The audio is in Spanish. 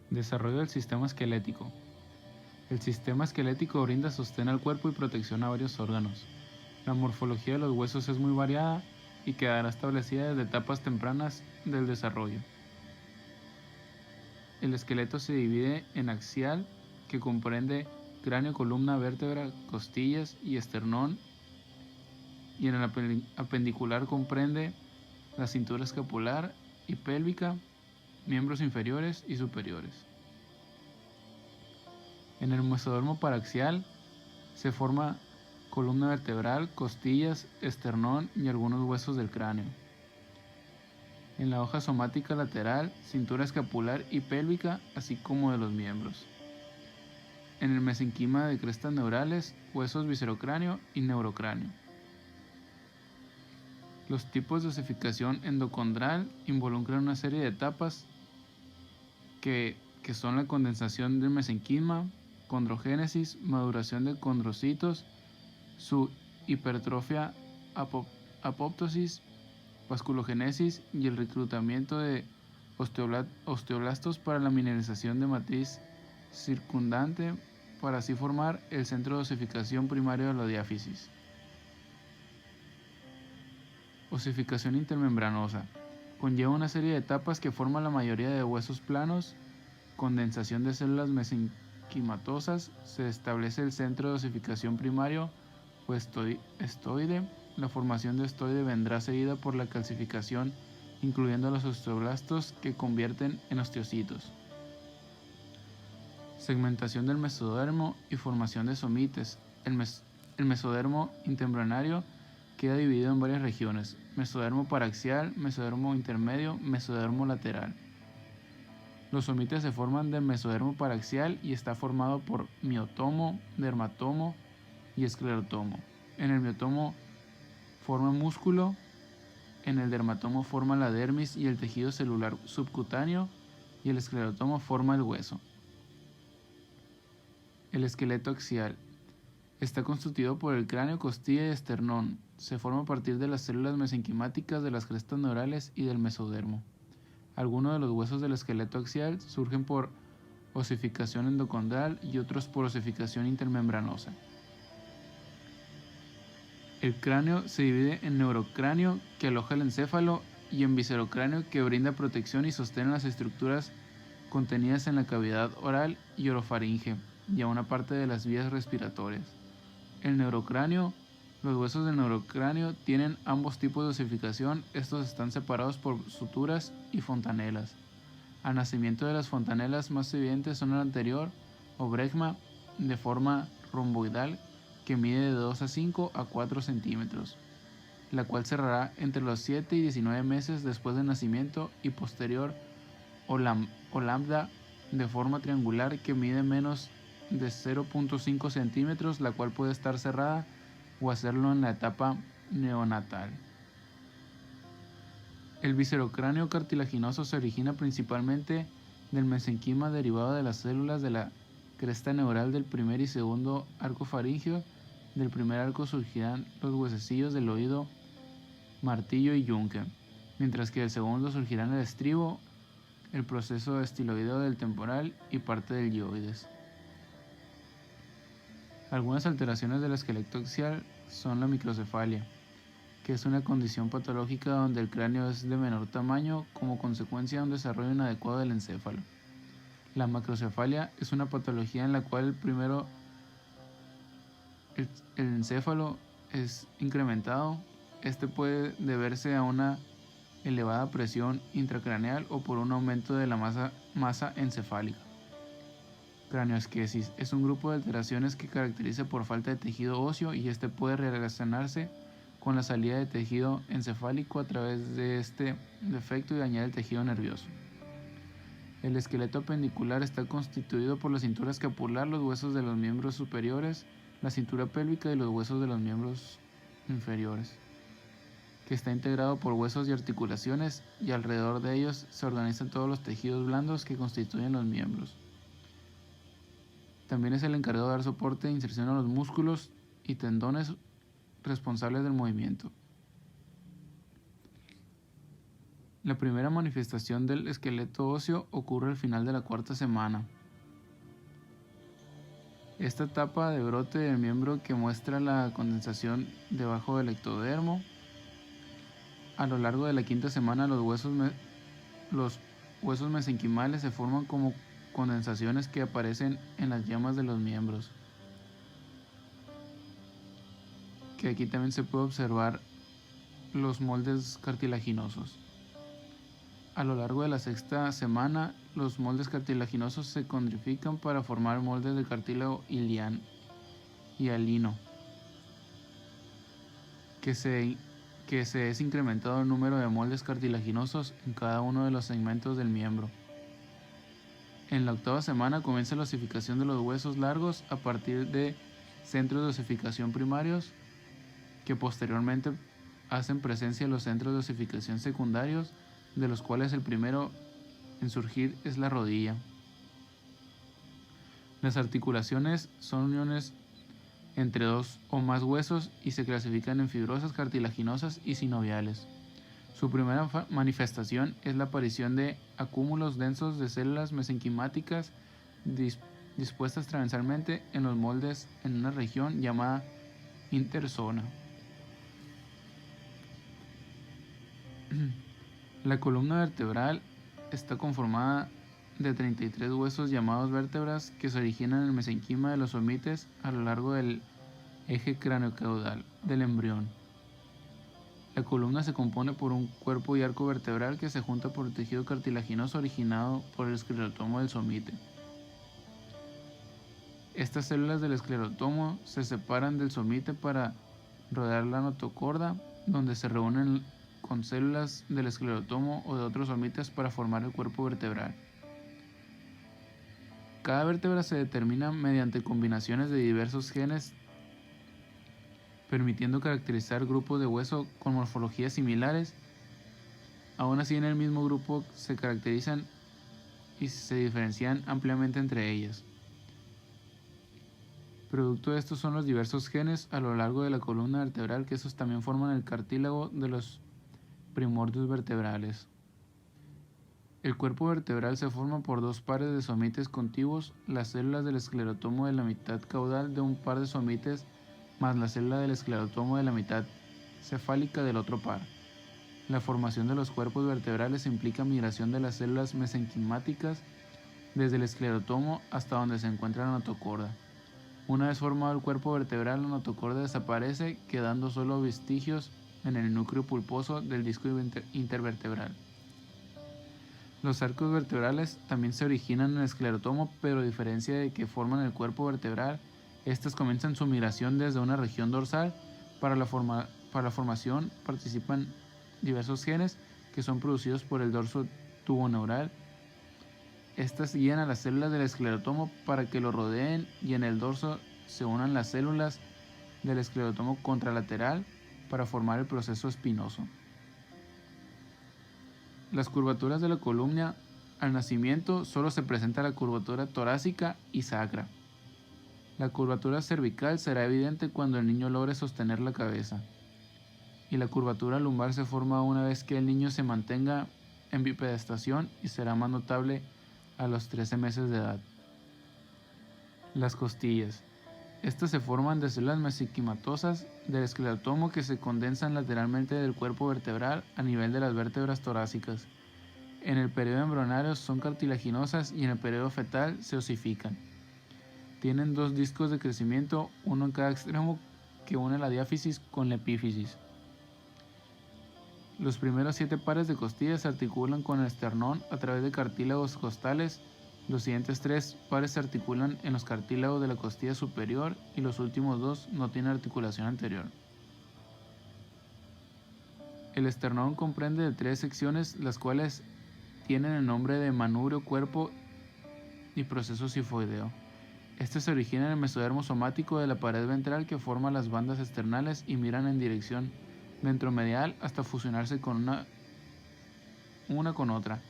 Desarrollo del sistema esquelético. El sistema esquelético brinda sostén al cuerpo y protección a varios órganos. La morfología de los huesos es muy variada y quedará establecida desde etapas tempranas del desarrollo. El esqueleto se divide en axial, que comprende cráneo, columna, vértebra, costillas y esternón, y en el apendicular comprende la cintura escapular y pélvica, miembros inferiores y superiores. En el mesodermo paraxial se forma columna vertebral, costillas, esternón y algunos huesos del cráneo. En la hoja somática lateral, cintura escapular y pélvica, así como de los miembros. En el mesenquima de crestas neurales, huesos viscerocráneo y neurocráneo. Los tipos de osificación endocondral involucran una serie de etapas que son la condensación del mesenquima, condrogénesis, maduración de condrocitos, su hipertrofia, apoptosis, vasculogénesis y el reclutamiento de osteoblastos para la mineralización de matriz circundante para así formar el centro de osificación primario de la diáfisis. Osificación intermembranosa. Conlleva una serie de etapas que forman la mayoría de huesos planos. Condensación de células mesenquimatosas. Se establece el centro de osificación primario o estoide. La formación de estoide vendrá seguida por la calcificación, incluyendo los osteoblastos que convierten en osteocitos. Segmentación del mesodermo y formación de somites. El mesodermo interembrionario queda dividido en varias regiones: mesodermo paraxial, mesodermo intermedio, mesodermo lateral. Los somites se forman del mesodermo paraxial y está formado por miotomo, dermatomo y esclerotomo. En el miotomo forma músculo, en el dermatomo forma la dermis y el tejido celular subcutáneo, y el esclerotomo forma el hueso. El esqueleto axial está constituido por el cráneo, costilla y esternón. Se forma a partir de las células mesenquimáticas de las crestas neurales y del mesodermo. Algunos de los huesos del esqueleto axial surgen por osificación endocondral y otros por osificación intermembranosa. El cráneo se divide en neurocráneo, que aloja el encéfalo, y en viscerocráneo, que brinda protección y sostén a las estructuras contenidas en la cavidad oral y orofaringe y a una parte de las vías respiratorias. El neurocráneo. Los huesos del neurocráneo tienen ambos tipos de osificación. Estos están separados por suturas y fontanelas. Al nacimiento de las fontanelas más evidentes son el anterior, o brecma, de forma romboidal, que mide de 2 a 5 a 4 centímetros, la cual cerrará entre los 7 y 19 meses después del nacimiento, y posterior, o lambda, de forma triangular, que mide menos de 0.5 centímetros, la cual puede estar cerrada o hacerlo en la etapa neonatal. El viscerocráneo cartilaginoso se origina principalmente del mesenquima derivado de las células de la cresta neural del primer y segundo arco faríngeo. Del primer arco surgirán los huesecillos del oído, martillo y yunque, mientras que del segundo surgirán el estribo, el proceso estiloideo del temporal y parte del guioides. Algunas alteraciones del esqueleto axial son la microcefalia, que es una condición patológica donde el cráneo es de menor tamaño como consecuencia de un desarrollo inadecuado del encéfalo. La macrocefalia es una patología en la cual el encéfalo es incrementado. Este puede deberse a una elevada presión intracraneal o por un aumento de la masa encefálica. Cranioesquesis es un grupo de alteraciones que caracteriza por falta de tejido óseo, y este puede relacionarse con la salida de tejido encefálico a través de este defecto y dañar el tejido nervioso. El esqueleto apendicular está constituido por la cintura escapular, los huesos de los miembros superiores, la cintura pélvica y los huesos de los miembros inferiores, que está integrado por huesos y articulaciones, y alrededor de ellos se organizan todos los tejidos blandos que constituyen los miembros. También es el encargado de dar soporte e inserción a los músculos y tendones responsables del movimiento. La primera manifestación del esqueleto óseo ocurre al final de la cuarta semana. Esta etapa de brote del miembro que muestra la condensación debajo del ectodermo. A lo largo de la quinta semana los huesos mesenquimales se forman como condensaciones que aparecen en las yemas de los miembros. Que aquí también se puede observar los moldes cartilaginosos. A lo largo de la sexta semana, los moldes cartilaginosos se condrifican para formar moldes de cartílago hialino, que se es incrementado el número de moldes cartilaginosos en cada uno de los segmentos del miembro. En la octava semana comienza la osificación de los huesos largos a partir de centros de osificación primarios, que posteriormente hacen presencia los centros de osificación secundarios, de los cuales el primero en surgir es la rodilla. Las articulaciones son uniones entre dos o más huesos y se clasifican en fibrosas, cartilaginosas y sinoviales. Su primera manifestación es la aparición de acúmulos densos de células mesenquimáticas dispuestas transversalmente en los moldes en una región llamada interzona. La columna vertebral está conformada de 33 huesos llamados vértebras que se originan en el mesenquima de los somites a lo largo del eje craneocaudal del embrión. La columna se compone por un cuerpo y arco vertebral que se junta por el tejido cartilaginoso originado por el esclerotomo del somite. Estas células del esclerotomo se separan del somite para rodear la notocorda, donde se reúnen con células del esclerotomo o de otros somites para formar el cuerpo vertebral. Cada vértebra se determina mediante combinaciones de diversos genes, permitiendo caracterizar grupos de hueso con morfologías similares. Aún así, en el mismo grupo se caracterizan y se diferencian ampliamente entre ellas. Producto de estos son los diversos genes a lo largo de la columna vertebral, que estos también forman el cartílago de los primordios vertebrales. El cuerpo vertebral se forma por dos pares de somites contiguos, las células del esclerotomo de la mitad caudal de un par de somites más la célula del esclerotomo de la mitad cefálica del otro par. La formación de los cuerpos vertebrales implica migración de las células mesenquimáticas desde el esclerotomo hasta donde se encuentra la notocorda. Una vez formado el cuerpo vertebral, la notocorda desaparece, quedando solo vestigios en el núcleo pulposo del disco intervertebral. Los arcos vertebrales también se originan en el esclerotomo, pero a diferencia de que forman el cuerpo vertebral, estas comienzan su migración desde una región dorsal. Para la formación participan diversos genes que son producidos por el dorso tuboneural. Estas guían a las células del esclerotomo para que lo rodeen y en el dorso se unan las células del esclerotomo contralateral para formar el proceso espinoso. Las curvaturas de la columna al nacimiento solo se presenta la curvatura torácica y sacra. La curvatura cervical será evidente cuando el niño logre sostener la cabeza, y la curvatura lumbar se forma una vez que el niño se mantenga en bipedestación y será más notable a los 13 meses de edad. Las costillas. Estas se forman de células mesenquimatosas del esclerotomo que se condensan lateralmente del cuerpo vertebral a nivel de las vértebras torácicas. En el periodo embrionario son cartilaginosas y en el periodo fetal se osifican. Tienen dos discos de crecimiento, uno en cada extremo, que une la diáfisis con la epífisis. Los primeros 7 pares de costillas se articulan con el esternón a través de cartílagos costales. Los siguientes 3 pares se articulan en los cartílagos de la costilla superior y los últimos 2 no tienen articulación anterior. El esternón comprende de 3 secciones, las cuales tienen el nombre de manubrio, cuerpo y proceso sifoideo. Este se origina en el mesodermo somático de la pared ventral que forma las bandas esternales y miran en dirección ventromedial hasta fusionarse con una con otra.